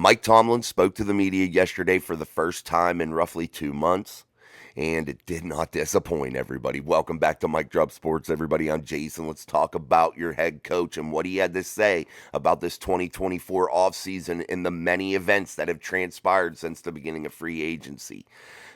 Mike Tomlin spoke to the media yesterday for the first time in roughly 2 months, and it did not disappoint everybody. Welcome back to Mike Drop Sports, everybody. I'm Jason. Let's talk about your head coach and what he had to say about this 2024 offseason and the many events that have transpired since the beginning of free agency.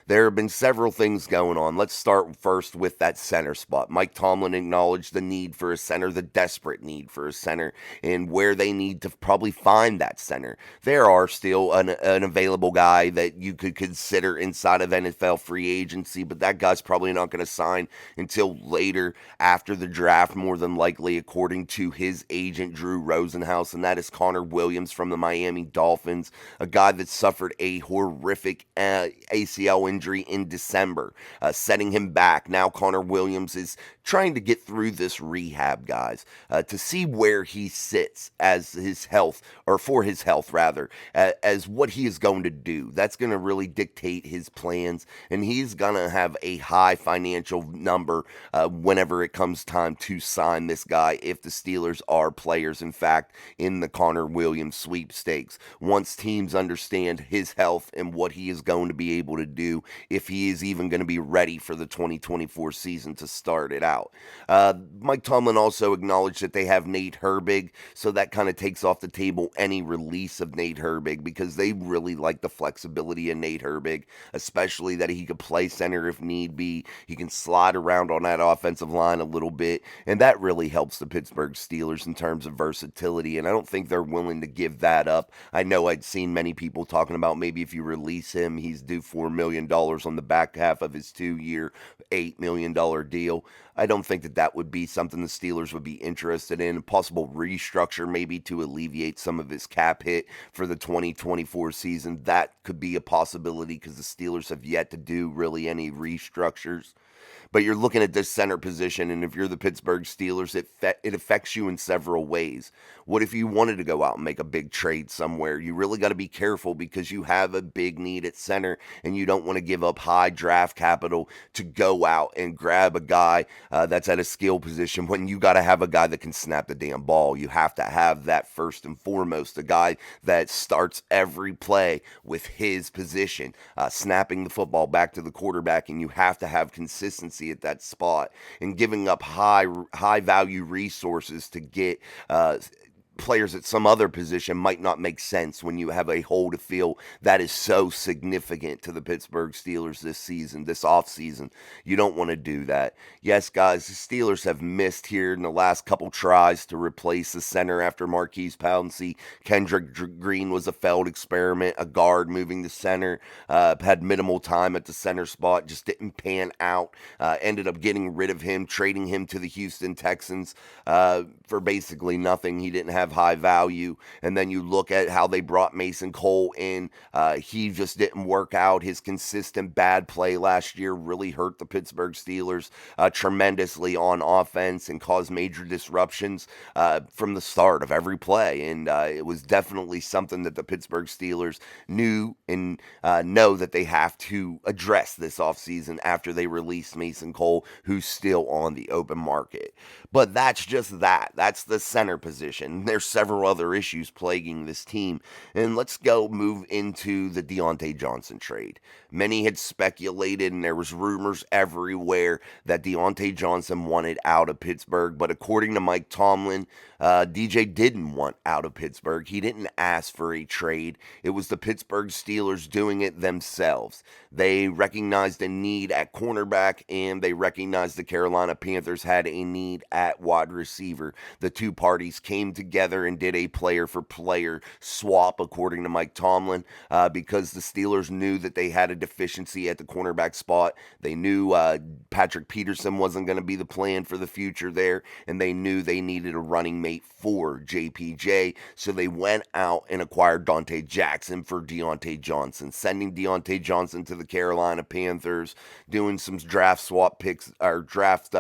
There have been several things going on. Let's start first with that center spot. Mike Tomlin acknowledged the need for a center, the desperate need for a center, and where they need to probably find that center. There are still an available guy that you could consider inside of NFL free agency, but that guy's probably not going to sign until later after the draft, more than likely, according to his agent, Drew Rosenhaus, and that is Connor Williams from the Miami Dolphins, a guy that suffered a horrific ACL injury in December, setting him back. Now Connor Williams is trying to get through this rehab, guys, to see where he sits as his health, or for his health rather, as what he is going to do. That's going to really dictate his plans, and he's going to have a high financial number whenever it comes time to sign this guy, if the Steelers are players, in fact, in the Connor Williams sweepstakes. Once teams understand his health and what he is going to be able to do, if he is even going to be ready for the 2024 season to start it out. Mike Tomlin also acknowledged that they have Nate Herbig, so that kind of takes off the table any release of Nate Herbig, because they really like the flexibility in Nate Herbig, especially that he could play center if need be. He can slide around on that offensive line a little bit, and that really helps the Pittsburgh Steelers in terms of versatility, and I don't think they're willing to give that up. I know I'd seen many people talking about maybe if you release him, he's due $4 million on the back half of his 2-year, $8 million deal. I don't think that would be something the Steelers would be interested in. A possible restructure maybe to alleviate some of his cap hit for the 2024 season. That could be a possibility, because the Steelers have yet to do really any restructures. But you're looking at this center position, and if you're the Pittsburgh Steelers, it affects you in several ways. What if you wanted to go out and make a big trade somewhere? You really got to be careful, because you have a big need at center, and you don't want to give up high draft capital to go out and grab a guy that's at a skill position, when you got to have a guy that can snap the damn ball. You have to have that first and foremost, a guy that starts every play with his position, snapping the football back to the quarterback, and you have to have consistency at that spot, and giving up high value resources to get players at some other position might not make sense when you have a hole to fill that is so significant to the Pittsburgh Steelers this season, this offseason. You don't want to do that. Yes, guys, the Steelers have missed here in the last couple tries to replace the center after Marquise Pouncey. Kendrick Green was a failed experiment, a guard moving to center, had minimal time at the center spot, just didn't pan out, ended up getting rid of him, trading him to the Houston Texans for basically nothing. He didn't have high value. And then you look at how they brought Mason Cole in. He just didn't work out. His consistent bad play last year really hurt the Pittsburgh Steelers tremendously on offense, and caused major disruptions from the start of every play. And it was definitely something that the Pittsburgh Steelers knew and know that they have to address this offseason after they release Mason Cole, who's still on the open market. But that's just that. That's the center position. There's several other issues plaguing this team. And let's go move into the Diontae Johnson trade. Many had speculated, and there was rumors everywhere, that Diontae Johnson wanted out of Pittsburgh. But according to Mike Tomlin, DJ didn't want out of Pittsburgh. He didn't ask for a trade. It was the Pittsburgh Steelers doing it themselves. They recognized a need at cornerback, and they recognized the Carolina Panthers had a need at wide receiver. The two parties came together and did a player-for-player swap, according to Mike Tomlin, because the Steelers knew that they had a deficiency at the cornerback spot. They knew Patrick Peterson wasn't going to be the plan for the future there, and they knew they needed a running mate for JPJ, so they went out and acquired Dante Jackson for Diontae Johnson, sending Diontae Johnson to the Carolina Panthers, doing some draft swap picks, or draft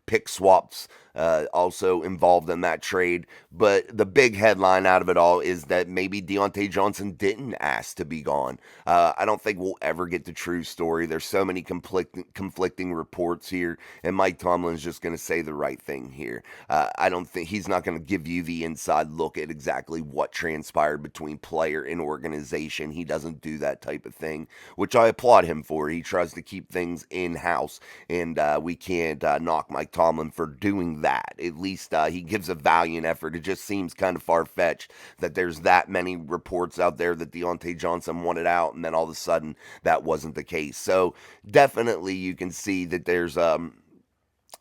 pick swaps also involved in that trade. But the big headline out of it all is that maybe Diontae Johnson didn't ask to be gone. I don't think we'll ever get the true story. There's so many conflicting reports here, and Mike Tomlin's just going to say the right thing here. I don't think he's not going to give you the inside look at exactly what transpired between player and organization. He doesn't do that type of thing, which I applaud him for. He tries to keep things in-house, and we can't knock Mike Tomlin for doing that. At least he gives a valiant effort. It just seems kind of far-fetched that there's that many reports out there that Diontae Johnson wanted out, and then all of a sudden that wasn't the case. So definitely you can see that there's a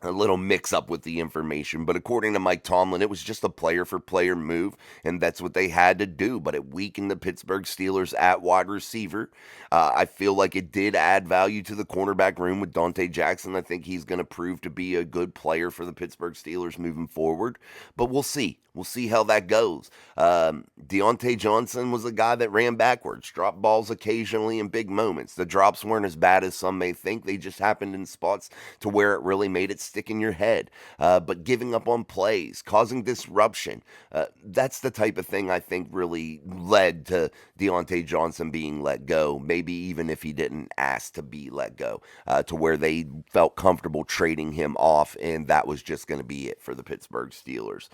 little mix up with the information, but according to Mike Tomlin, it was just a player for player move, and that's what they had to do. But it weakened the Pittsburgh Steelers at wide receiver. I feel like it did add value to the cornerback room with Diontae Jackson. I think he's going to prove to be a good player for the Pittsburgh Steelers moving forward, but we'll see. We'll see how that goes. Diontae Johnson was a guy that ran backwards, dropped balls occasionally in big moments. The drops weren't as bad as some may think. They just happened in spots to where it really made it stick in your head. But giving up on plays, causing disruption, that's the type of thing I think really led to Diontae Johnson being let go, maybe even if he didn't ask to be let go, to where they felt comfortable trading him off, and that was just going to be it for the Pittsburgh Steelers.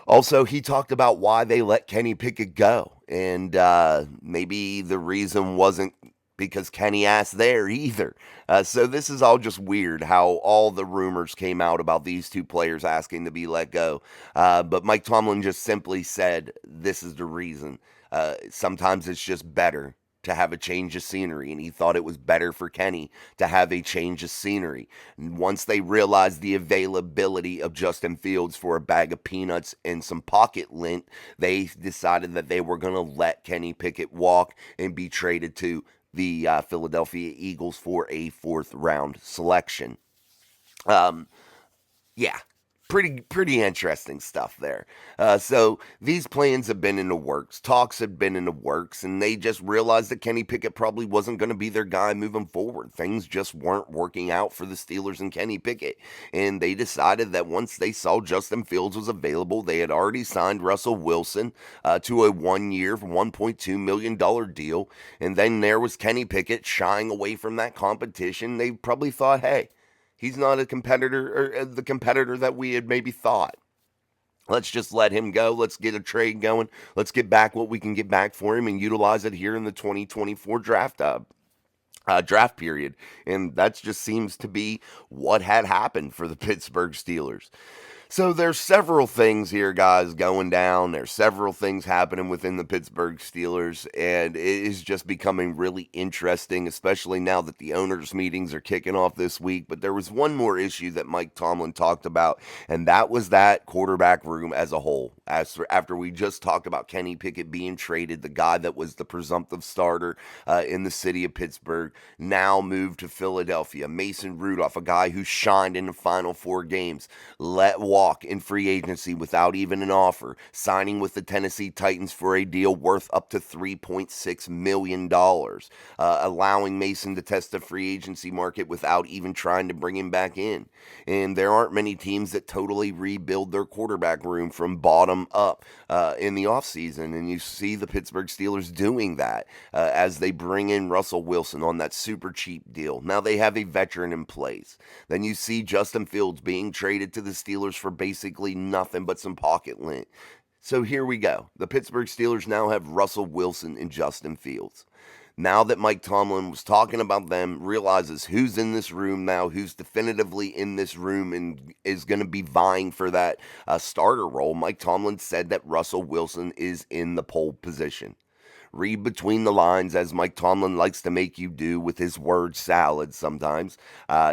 Also, he talked about why they let Kenny Pickett go, and maybe the reason wasn't because Kenny asked there either. So this is all just weird how all the rumors came out about these two players asking to be let go. But Mike Tomlin just simply said, this is the reason. Sometimes it's just better to have a change of scenery, and he thought it was better for Kenny to have a change of scenery. And once they realized the availability of Justin Fields for a bag of peanuts and some pocket lint, they decided that they were going to let Kenny Pickett walk and be traded to the Philadelphia Eagles for a fourth-round selection. Yeah, pretty interesting stuff there. So these plans have been in the works. Talks have been in the works, and they just realized that Kenny Pickett probably wasn't going to be their guy moving forward. Things just weren't working out for the Steelers and Kenny Pickett, and they decided that once they saw Justin Fields was available, they had already signed Russell Wilson to a 1-year, $1.2 million deal, and then there was Kenny Pickett shying away from that competition. They probably thought, hey, he's not a competitor, or the competitor that we had maybe thought. Let's just let him go. Let's get a trade going. Let's get back what we can get back for him and utilize it here in the 2024 draft period. And that just seems to be what had happened for the Pittsburgh Steelers. So there's several things here, guys, going down. There's several things happening within the Pittsburgh Steelers, and it is just becoming really interesting, especially now that the owners' meetings are kicking off this week. But there was one more issue that Mike Tomlin talked about, and that was that quarterback room as a whole. After we just talked about Kenny Pickett being traded, the guy that was the presumptive starter in the city of Pittsburgh, now moved to Philadelphia. Mason Rudolph, a guy who shined in the final 4 games, let walk in free agency without even an offer, signing with the Tennessee Titans for a deal worth up to $3.6 million, allowing Mason to test the free agency market without even trying to bring him back in. And there aren't many teams that totally rebuild their quarterback room from bottom up in the offseason, and you see the Pittsburgh Steelers doing that as they bring in Russell Wilson on that super cheap deal. Now they have a veteran in place. Then you see Justin Fields being traded to the Steelers for basically nothing but some pocket lint. So here we go. The Pittsburgh Steelers now have Russell Wilson and Justin Fields. Now that Mike Tomlin was talking about them, realizes who's in this room now, who's definitively in this room and is going to be vying for that starter role. Mike Tomlin said that Russell Wilson is in the pole position. Read between the lines, as Mike Tomlin likes to make you do with his word salad sometimes.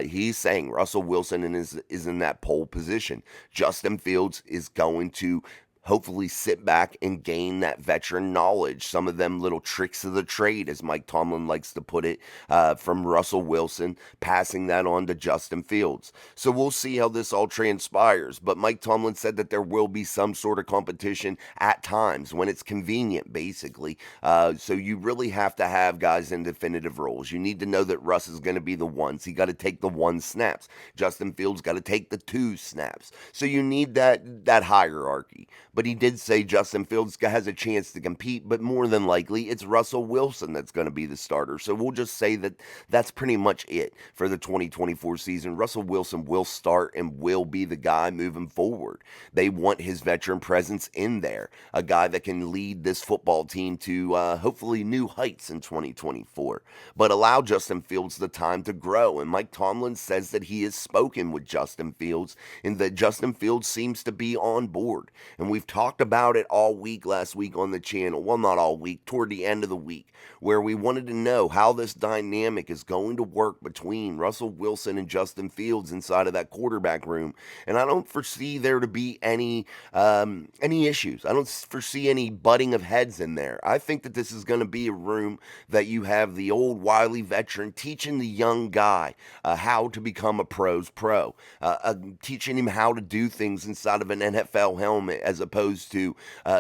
He's saying Russell Wilson is in that pole position. Justin Fields is going to hopefully sit back and gain that veteran knowledge, some of them little tricks of the trade, as Mike Tomlin likes to put it, from Russell Wilson, passing that on to Justin Fields. So we'll see how this all transpires. But Mike Tomlin said that there will be some sort of competition at times when it's convenient, basically. So you really have to have guys in definitive roles. You need to know that Russ is going to be the ones. He got to take the 1 snaps. Justin Fields got to take the 2 snaps. So you need that hierarchy. But he did say Justin Fields has a chance to compete, but more than likely it's Russell Wilson that's going to be the starter. So we'll just say that that's pretty much it for the 2024 season. Russell Wilson will start and will be the guy moving forward. They want his veteran presence in there, a guy that can lead this football team to hopefully new heights in 2024, but allow Justin Fields the time to grow. And Mike Tomlin says that he has spoken with Justin Fields and that Justin Fields seems to be on board. And we've talked about it all week last week on the channel. Well, not all week, toward the end of the week, where we wanted to know how this dynamic is going to work between Russell Wilson and Justin Fields inside of that quarterback room. And I don't foresee there to be any issues. I don't foresee any butting of heads in there. I think that this is going to be a room that you have the old wily veteran teaching the young guy how to become a pro's pro, teaching him how to do things inside of an NFL helmet as opposed to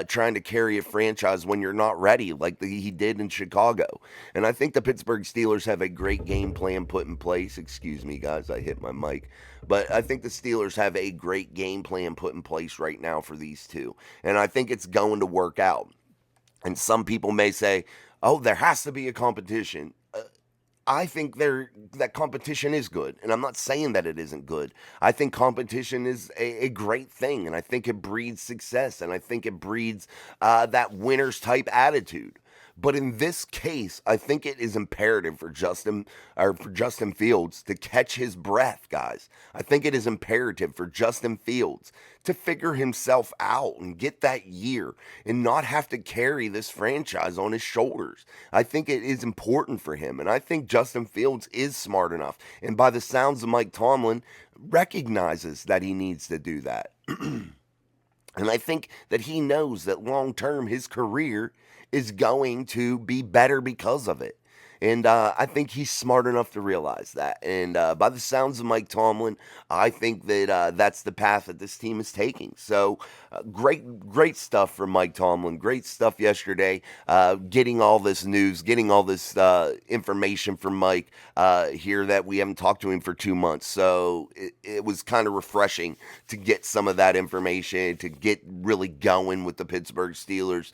trying to carry a franchise when you're not ready, like he did in Chicago. And I think the Pittsburgh Steelers have a great game plan put in place. Excuse me, guys, I hit my mic. But I think the Steelers have a great game plan put in place right now for these two. And I think it's going to work out. And some people may say, oh, there has to be a competition. I think that competition is good, and I'm not saying that it isn't good. I think competition is a great thing, and I think it breeds success, and I think it breeds that winner's type attitude. But in this case, I think it is imperative for Justin Fields to catch his breath, guys. I think it is imperative for Justin Fields to figure himself out and get that year and not have to carry this franchise on his shoulders. I think it is important for him, and I think Justin Fields is smart enough, and by the sounds of Mike Tomlin, recognizes that he needs to do that. And I think that he knows that long term his career is going to be better because of it. And I think he's smart enough to realize that. And by the sounds of Mike Tomlin, I think that that's the path that this team is taking. So great stuff from Mike Tomlin. Great stuff yesterday. Getting all this news, getting all this information from Mike here that we haven't talked to him for 2 months. So it was kind of refreshing to get some of that information, to get really going with the Pittsburgh Steelers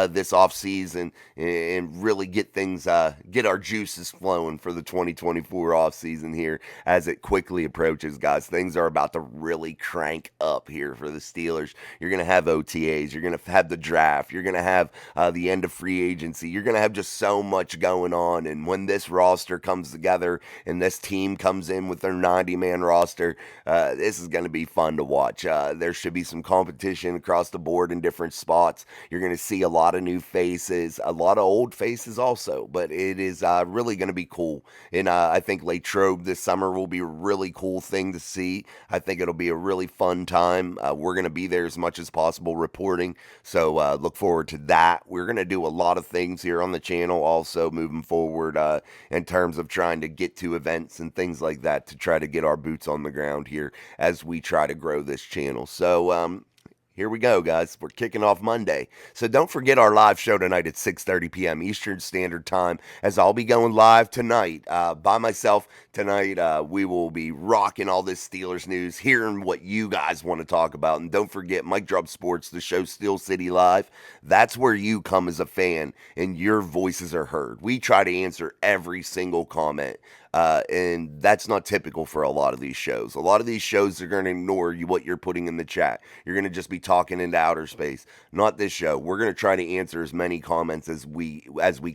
this offseason and really get things, get our juices flowing for the 2024 offseason here as it quickly approaches, guys. Things are about to really crank up here for the Steelers. You're going to have OTAs. You're going to have the draft. You're going to have the end of free agency. You're going to have just so much going on. And when this roster comes together and this team comes in with their 90-man roster, this is going to be fun to watch. There should be some competition across the board in different spots. You're going to see a lot of new faces, a lot of old faces also, but it is really going to be cool. And I think Latrobe this summer will be a really cool thing to see. I think it'll be a really fun time. We're going to be there as much as possible reporting. So look forward to that. We're going to do a lot of things here on the channel also moving forward in terms of trying to get to events and things like that to try to get our boots on the ground here as we try to grow this channel. So here we go, guys. We're kicking off Monday. So don't forget our live show tonight at 6:30 p.m. Eastern Standard Time, as I'll be going live tonight by myself tonight. We will be rocking all this Steelers news, hearing what you guys want to talk about. And don't forget, Mike Drop Sports, the show Steel City Live. That's where you come as a fan and your voices are heard. We try to answer every single comment. And that's not typical for a lot of these shows. A lot of these shows are going to ignore you, what you're putting in the chat. You're going to just be talking into outer space. Not this show. We're going to try to answer as many comments as we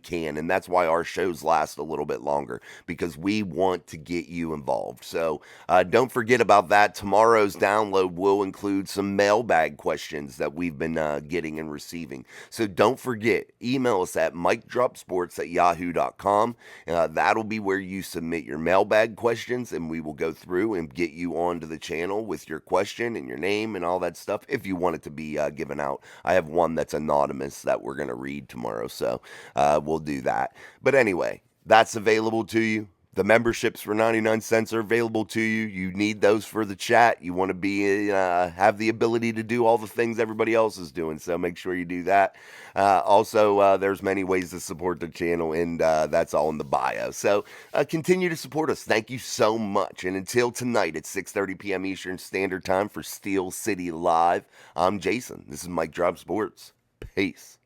can, and that's why our shows last a little bit longer, because we want to get you involved. So don't forget about that. Tomorrow's download will include some mailbag questions that we've been getting and receiving. So don't forget, email us at mikedropsports@yahoo.com. That'll be where you submit submit your mailbag questions, and we will go through and get you onto the channel with your question and your name and all that stuff if you want it to be given out. I have one that's anonymous that we're going to read tomorrow, so we'll do that. But anyway, that's available to you. The memberships for 99 cents are available to you. You need those for the chat. You want to be have the ability to do all the things everybody else is doing, so make sure you do that. Also, there's many ways to support the channel, and that's all in the bio. So continue to support us. Thank you so much. And until tonight at 6:30 p.m. Eastern Standard Time for Steel City Live, I'm Jason. This is Mike Drop Sports. Peace.